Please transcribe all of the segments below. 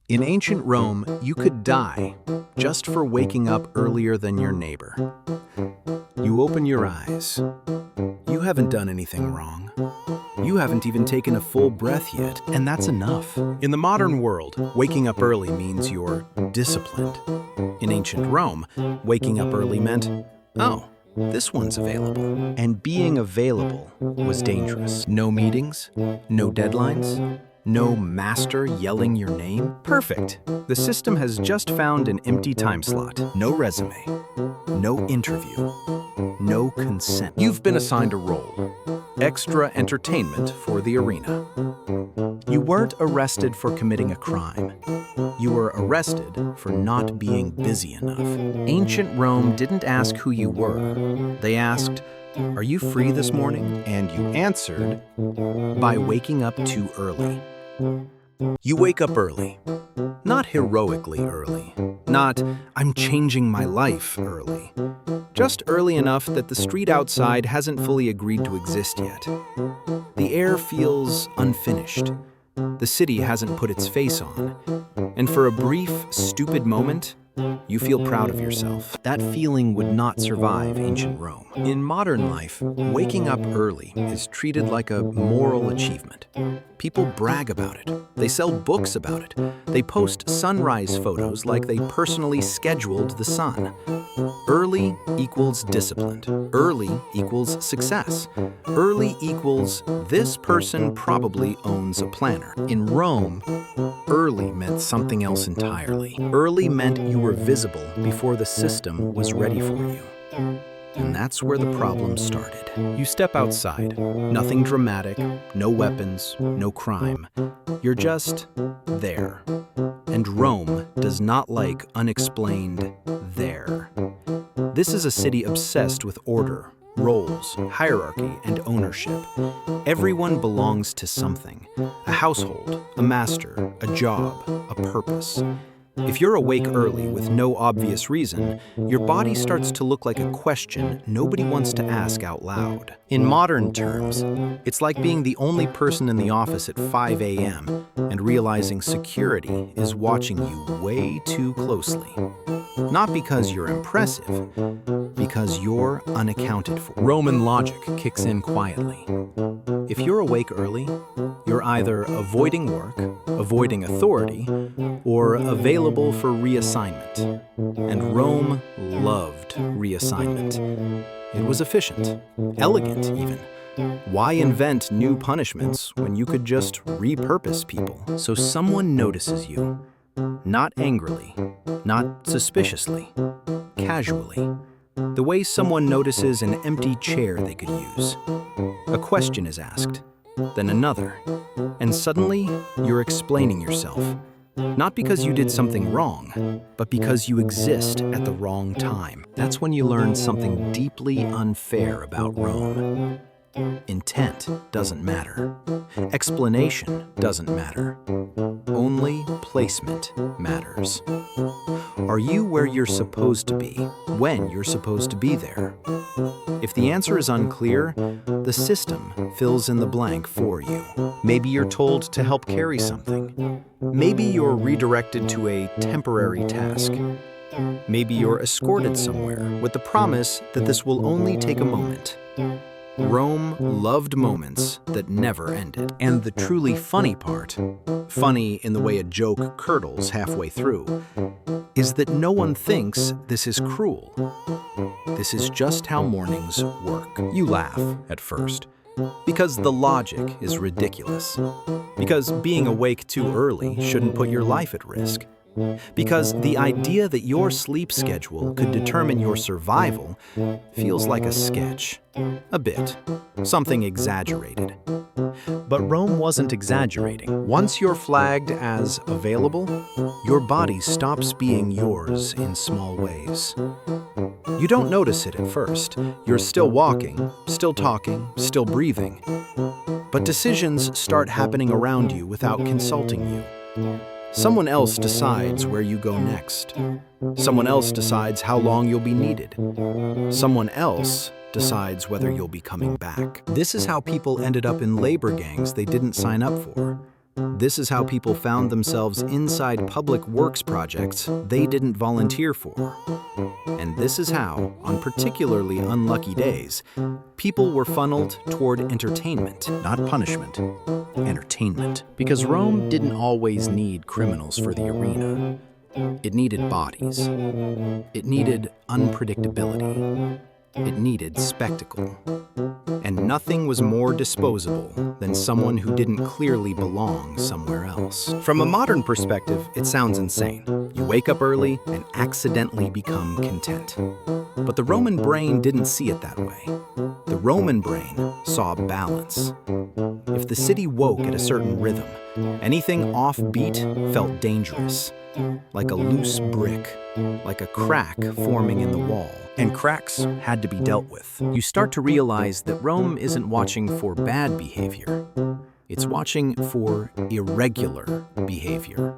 In ancient Rome, you could die just for waking up earlier than your neighbor. You open your eyes. You haven't done anything wrong. You haven't even taken a full breath yet, and that's enough. In the modern world, waking up early means you're disciplined. In ancient Rome, waking up early meant, oh, this one's available. And being available was dangerous. No meetings, no deadlines, no master yelling your name. Perfect. The system has just found an empty time slot. No resume, no interview, no consent. You've been assigned a role. Extra entertainment for the arena. You weren't arrested for committing a crime. You were arrested for not being busy enough. Ancient Rome didn't ask who you were. They asked, "Are you free this morning?" And you answered by waking up too early. You wake up early. Not heroically early. Not, "I'm changing my life" early. Just early enough that the street outside hasn't fully agreed to exist yet. The air feels unfinished. The city hasn't put its face on. And for a brief, stupid moment, you feel proud of yourself. That feeling would not survive ancient Rome. In modern life, waking up early is treated like a moral achievement. People brag about it. They sell books about it. They post sunrise photos like they personally scheduled the sun. Early equals disciplined. Early equals success. Early equals this person probably owns a planner. In Rome, early meant something else entirely. Early meant you were visible before the system was ready for you. And that's where the problem started. You step outside. Nothing dramatic, no weapons, no crime. You're just there. And Rome does not like unexplained there. This is a city obsessed with order, roles, hierarchy, and ownership. Everyone belongs to something. A household, a master, a job, a purpose. If you're awake early with no obvious reason, your body starts to look like a question nobody wants to ask out loud. In modern terms, it's like being the only person in the office at 5 a.m. and realizing security is watching you way too closely. Not because you're impressive, because you're unaccounted for. Roman logic kicks in quietly. If you're awake early, you're either avoiding work, avoiding authority, or available for reassignment. And Rome loved reassignment. It was efficient, elegant even. Why invent new punishments when you could just repurpose people? So someone notices you. Not angrily, not suspiciously, casually. The way someone notices an empty chair they could use. A question is asked, then another, and suddenly you're explaining yourself. Not because you did something wrong, but because you exist at the wrong time. That's when you learn something deeply unfair about Rome. Intent doesn't matter. Explanation doesn't matter. Only placement matters. Are you where you're supposed to be, when you're supposed to be there? If the answer is unclear, the system fills in the blank for you. Maybe you're told to help carry something. Maybe you're redirected to a temporary task. Maybe you're escorted somewhere with the promise that this will only take a moment. Rome loved moments that never ended. And the truly funny part, funny in the way a joke curdles halfway through, is that no one thinks this is cruel. This is just how mornings work. You laugh at first, because the logic is ridiculous. Because being awake too early shouldn't put your life at risk. Because the idea that your sleep schedule could determine your survival feels like a sketch. A bit. Something exaggerated. But Rome wasn't exaggerating. Once you're flagged as available, your body stops being yours in small ways. You don't notice it at first. You're still walking, still talking, still breathing. But decisions start happening around you without consulting you. Someone else decides where you go next. Someone else decides how long you'll be needed. Someone else decides whether you'll be coming back. This is how people ended up in labor gangs they didn't sign up for. This is how people found themselves inside public works projects they didn't volunteer for. And this is how, on particularly unlucky days, people were funneled toward entertainment, not punishment. Entertainment. Because Rome didn't always need criminals for the arena. It needed bodies. It needed unpredictability. It needed spectacle. And nothing was more disposable than someone who didn't clearly belong somewhere else. From a modern perspective, it sounds insane. You wake up early and accidentally become content. But the Roman brain didn't see it that way. The Roman brain saw balance. If the city woke at a certain rhythm, anything offbeat felt dangerous, like a loose brick, like a crack forming in the wall. And cracks had to be dealt with. You start to realize that Rome isn't watching for bad behavior. It's watching for irregular behavior.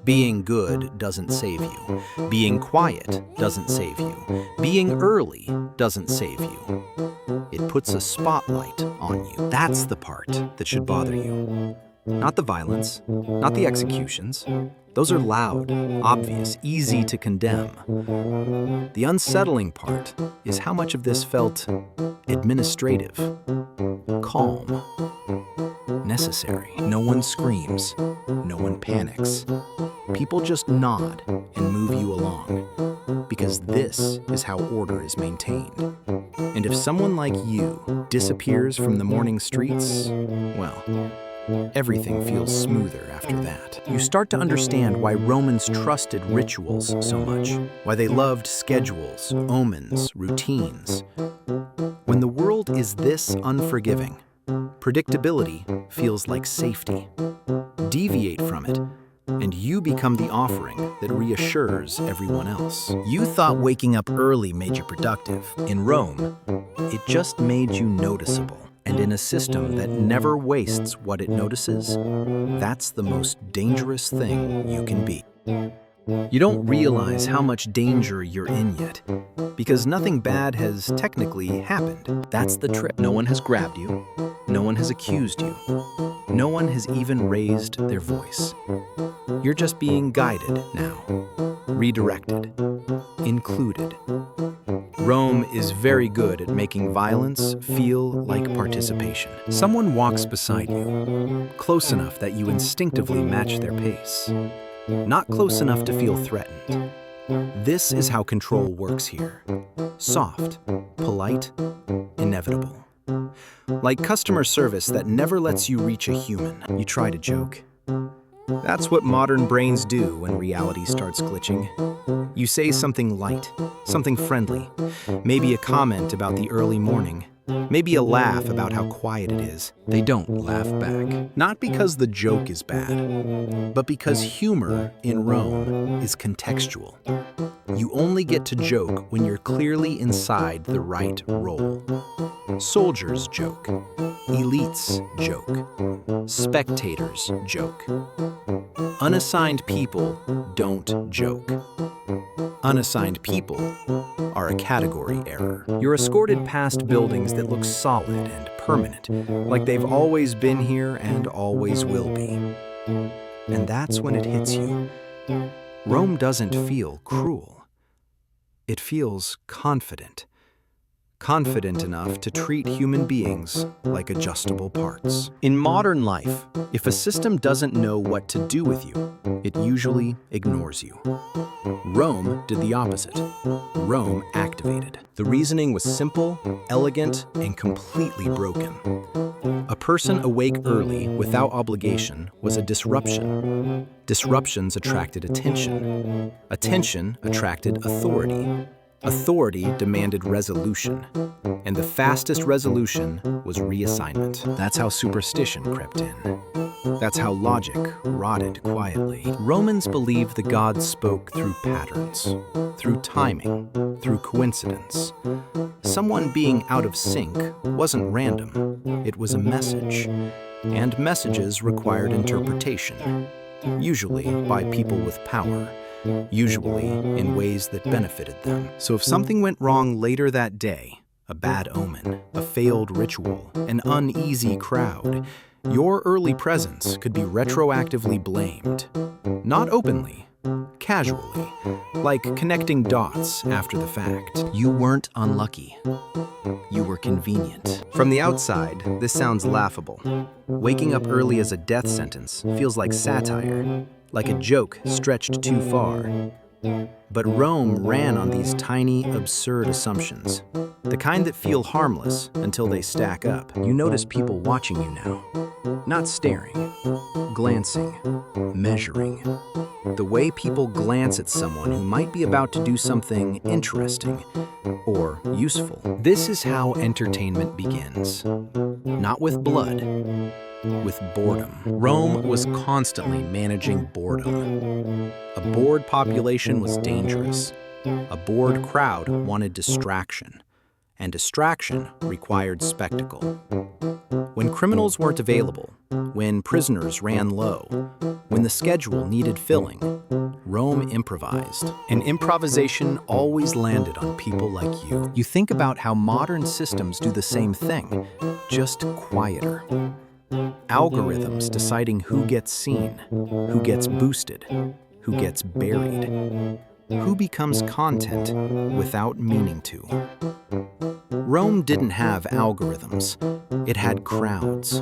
Being good doesn't save you. Being quiet doesn't save you. Being early doesn't save you. It puts a spotlight on you. That's the part that should bother you. Not the violence, not the executions. Those are loud, obvious, easy to condemn. The unsettling part is how much of this felt administrative, calm, necessary. No one screams, no one panics. People just nod and move you along, because this is how order is maintained. And if someone like you disappears from the morning streets, well, everything feels smoother after that. You start to understand why Romans trusted rituals so much, why they loved schedules, omens, routines. When the world is this unforgiving, predictability feels like safety. Deviate from it, and you become the offering that reassures everyone else. You thought waking up early made you productive. In Rome, it just made you noticeable. And in a system that never wastes what it notices, that's the most dangerous thing you can be. You don't realize how much danger you're in yet, because nothing bad has technically happened. That's the trick. No one has grabbed you. No one has accused you. No one has even raised their voice. You're just being guided now, redirected, included. Rome is very good at making violence feel like participation. Someone walks beside you, close enough that you instinctively match their pace, not close enough to feel threatened. This is how control works here. Soft, polite, inevitable. Like customer service that never lets you reach a human. You try to joke. That's what modern brains do when reality starts glitching. You say something light, something friendly, maybe a comment about the early morning, maybe a laugh about how quiet it is. They don't laugh back. Not because the joke is bad, but because humor in Rome is contextual. You only get to joke when you're clearly inside the right role. Soldiers joke. Elites joke. Spectators joke. Unassigned people don't joke. Unassigned people are a category error. You're escorted past buildings that look solid and permanent, like they've always been here and always will be. And that's when it hits you. Rome doesn't feel cruel. It feels confident. Confident enough to treat human beings like adjustable parts. In modern life, if a system doesn't know what to do with you, it usually ignores you. Rome did the opposite. Rome activated. The reasoning was simple, elegant, and completely broken. A person awake early without obligation was a disruption. Disruptions attracted attention. Attention attracted authority. Authority demanded resolution, and the fastest resolution was reassignment. That's how superstition crept in. That's how logic rotted quietly. Romans believed the gods spoke through patterns, through timing, through coincidence. Someone being out of sync wasn't random. It was a message, and messages required interpretation, usually by people with power. Usually in ways that benefited them. So if something went wrong later that day, a bad omen, a failed ritual, an uneasy crowd, Your early presence could be retroactively blamed. Not openly, casually, like connecting dots after the fact. You weren't unlucky. You were convenient. From the outside, this sounds laughable. Waking up early as a death sentence feels like satire, like a joke stretched too far. But Rome ran on these tiny, absurd assumptions, the kind that feel harmless until they stack up. You notice people watching you now, not staring, glancing, measuring. The way people glance at someone who might be about to do something interesting or useful. This is how entertainment begins. Not with blood, with boredom. Rome was constantly managing boredom. A bored population was dangerous. A bored crowd wanted distraction, and distraction required spectacle. When criminals weren't available, when prisoners ran low, when the schedule needed filling, Rome improvised. And improvisation always landed on people like you. You think about how modern systems do the same thing, just quieter. Algorithms deciding who gets seen, who gets boosted, who gets buried, who becomes content without meaning to. Rome didn't have algorithms. It had crowds.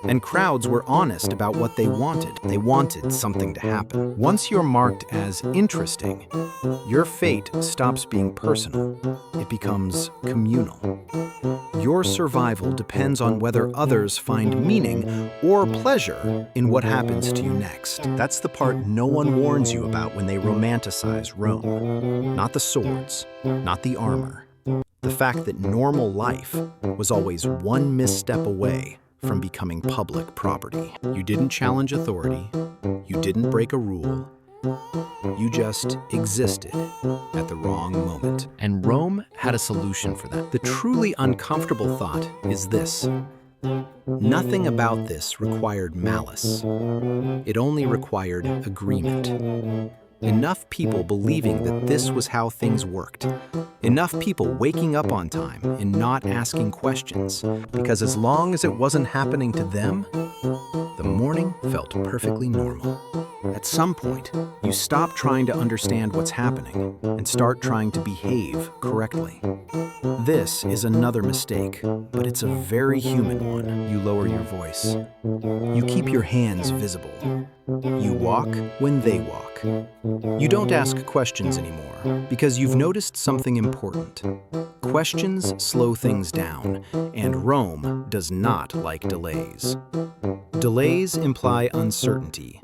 And crowds were honest about what they wanted. They wanted something to happen. Once you're marked as interesting, your fate stops being personal. It becomes communal. Your survival depends on whether others find meaning or pleasure in what happens to you next. That's the part no one warns you about when they romanticize Rome. Not the swords, not the armor. The fact that normal life was always one misstep away from becoming public property. You didn't challenge authority. You didn't break a rule. You just existed at the wrong moment. And Rome had a solution for that. The truly uncomfortable thought is this: nothing about this required malice. It only required agreement. Enough people believing that this was how things worked. Enough people waking up on time and not asking questions. Because as long as it wasn't happening to them, the morning felt perfectly normal. At some point, you stop trying to understand what's happening and start trying to behave correctly. This is another mistake, but it's a very human one. You lower your voice. You keep your hands visible. You walk when they walk. You don't ask questions anymore because you've noticed something important. Questions slow things down, and Rome does not like delays. Delays imply uncertainty.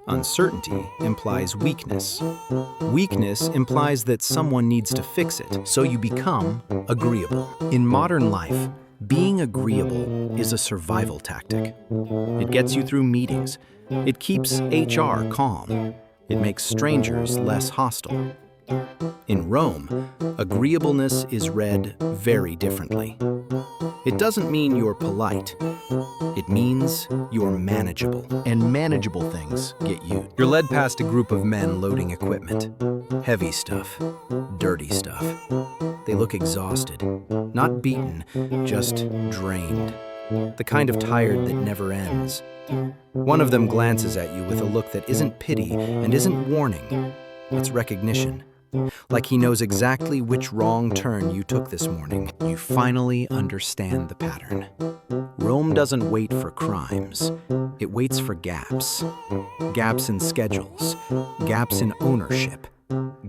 Uncertainty implies weakness. Weakness implies that someone needs to fix it, so you become agreeable. In modern life, being agreeable is a survival tactic. It gets you through meetings. It keeps HR calm. It makes strangers less hostile. In Rome, agreeableness is read very differently. It doesn't mean you're polite. It means you're manageable. And manageable things get used. You're led past a group of men loading equipment. Heavy stuff. Dirty stuff. They look exhausted. Not beaten, just drained. The kind of tired that never ends. One of them glances at you with a look that isn't pity and isn't warning. It's recognition. Like he knows exactly which wrong turn you took this morning. You finally understand the pattern. Rome doesn't wait for crimes. It waits for gaps. Gaps in schedules. Gaps in ownership.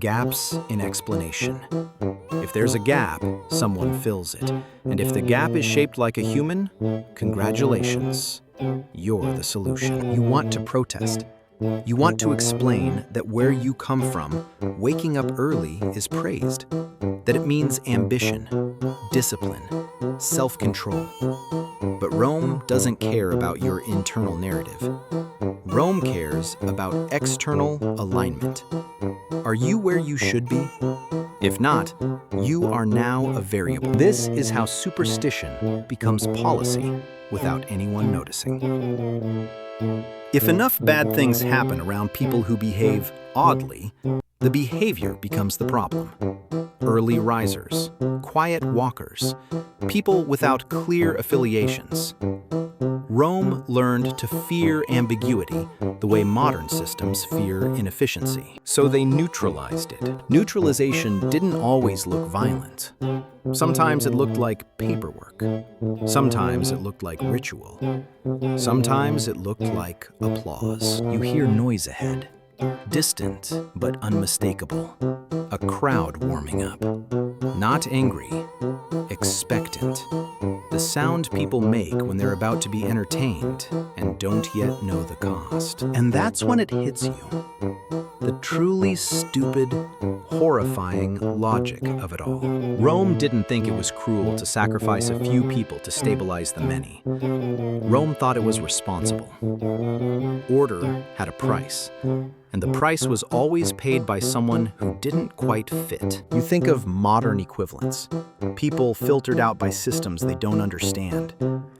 Gaps in explanation. If there's a gap, someone fills it. And if the gap is shaped like a human, congratulations. You're the solution. You want to protest. You want to explain that where you come from, waking up early is praised. That it means ambition, discipline, self-control. But Rome doesn't care about your internal narrative. Rome cares about external alignment. Are you where you should be? If not, you are now a variable. This is how superstition becomes policy without anyone noticing. If enough bad things happen around people who behave oddly, the behavior becomes the problem. Early risers, quiet walkers, people without clear affiliations. Rome learned to fear ambiguity the way modern systems fear inefficiency. So they neutralized it. Neutralization didn't always look violent. Sometimes it looked like paperwork. Sometimes it looked like ritual. Sometimes it looked like applause. You hear noise ahead. Distant but unmistakable. A crowd warming up. Not angry, expectant. The sound people make when they're about to be entertained and don't yet know the cost. And that's when it hits you. The truly stupid, horrifying logic of it all. Rome didn't think it was cruel to sacrifice a few people to stabilize the many. Rome thought it was responsible. Order had a price. And the price was always paid by someone who didn't quite fit. You think of modern equivalents. People filtered out by systems they don't understand.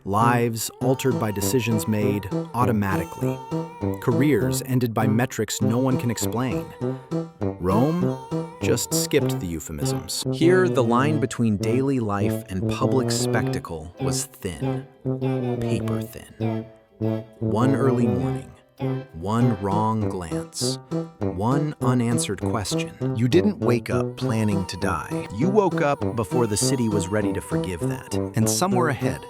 Lives altered by decisions made automatically. Careers ended by metrics no one can explain. Rome just skipped the euphemisms. Here, the line between daily life and public spectacle was thin. Paper thin. One early morning. One wrong glance, one unanswered question. You didn't wake up planning to die. You woke up before the city was ready to forgive that. And somewhere ahead,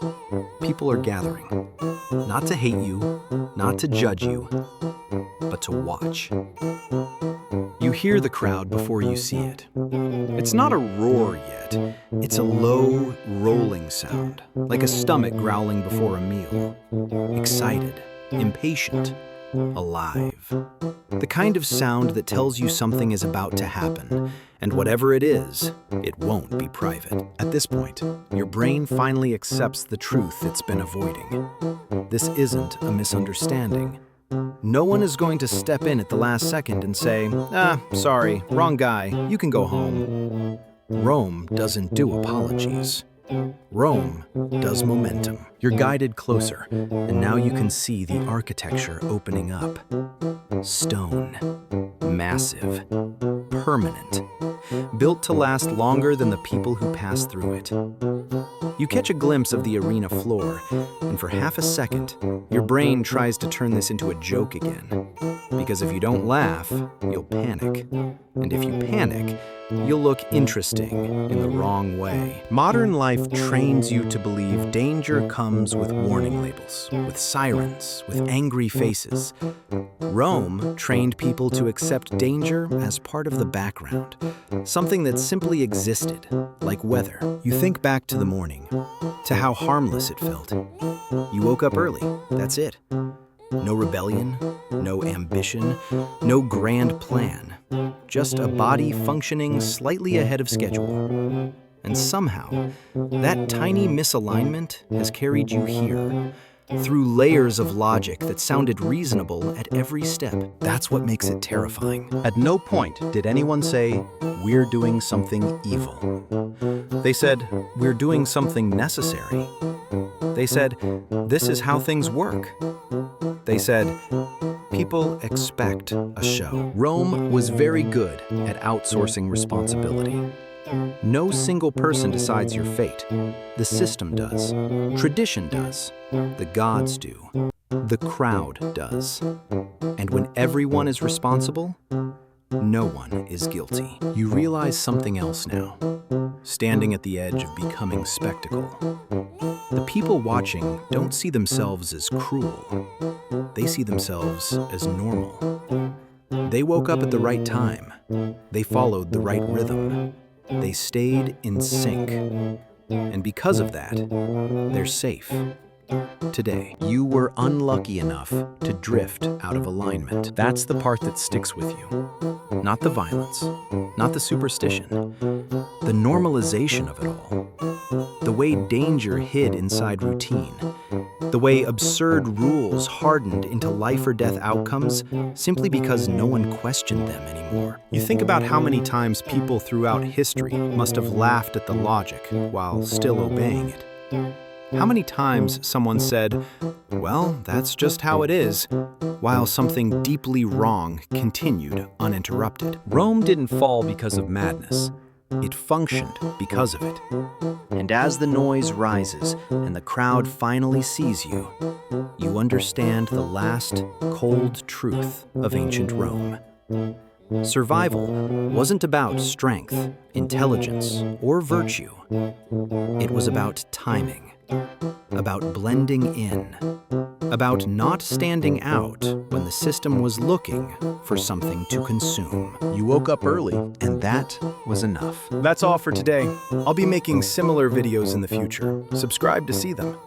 people are gathering. Not to hate you, not to judge you, but to watch. You hear the crowd before you see it. It's not a roar yet. It's a low, rolling sound, like a stomach growling before a meal. Excited, impatient, alive. The kind of sound that tells you something is about to happen, and whatever it is, it won't be private. At this point, your brain finally accepts the truth it's been avoiding. This isn't a misunderstanding. No one is going to step in at the last second and say, sorry, wrong guy, you can go home. Rome doesn't do apologies. Rome does momentum. You're guided closer, and now you can see the architecture opening up. Stone. Massive. Permanent. Built to last longer than the people who pass through it. You catch a glimpse of the arena floor, and for half a second, your brain tries to turn this into a joke again. Because if you don't laugh, you'll panic. And if you panic, you'll look interesting in the wrong way. Modern life trains you to believe danger comes with warning labels, with sirens, with angry faces. Rome trained people to accept danger as part of the background, something that simply existed, like weather. You think back to the morning, to how harmless it felt. You woke up early, that's it. No rebellion, no ambition, no grand plan. Just a body functioning slightly ahead of schedule. And somehow, that tiny misalignment has carried you here, through layers of logic that sounded reasonable at every step. That's what makes it terrifying. At no point did anyone say, we're doing something evil. They said, we're doing something necessary. They said, this is how things work. They said, people expect a show. Rome was very good at outsourcing responsibility. No single person decides your fate. The system does. Tradition does. The gods do. The crowd does. And when everyone is responsible, no one is guilty. You realize something else now. Standing at the edge of becoming spectacle. The people watching don't see themselves as cruel. They see themselves as normal. They woke up at the right time. They followed the right rhythm. They stayed in sync. And because of that, they're safe. Today, you were unlucky enough to drift out of alignment. That's the part that sticks with you. Not the violence, not the superstition, the normalization of it all. The way danger hid inside routine. The way absurd rules hardened into life or death outcomes simply because no one questioned them anymore. You think about how many times people throughout history must have laughed at the logic while still obeying it. How many times someone said, well, that's just how it is, while something deeply wrong continued uninterrupted. Rome didn't fall because of madness. It functioned because of it. And as the noise rises and the crowd finally sees you, you understand the last, cold truth of ancient Rome. Survival wasn't about strength, intelligence, or virtue. It was about timing, about blending in, about not standing out when the system was looking for something to consume. You woke up early, and that was enough. That's all for today. I'll be making similar videos in the future. Subscribe to see them.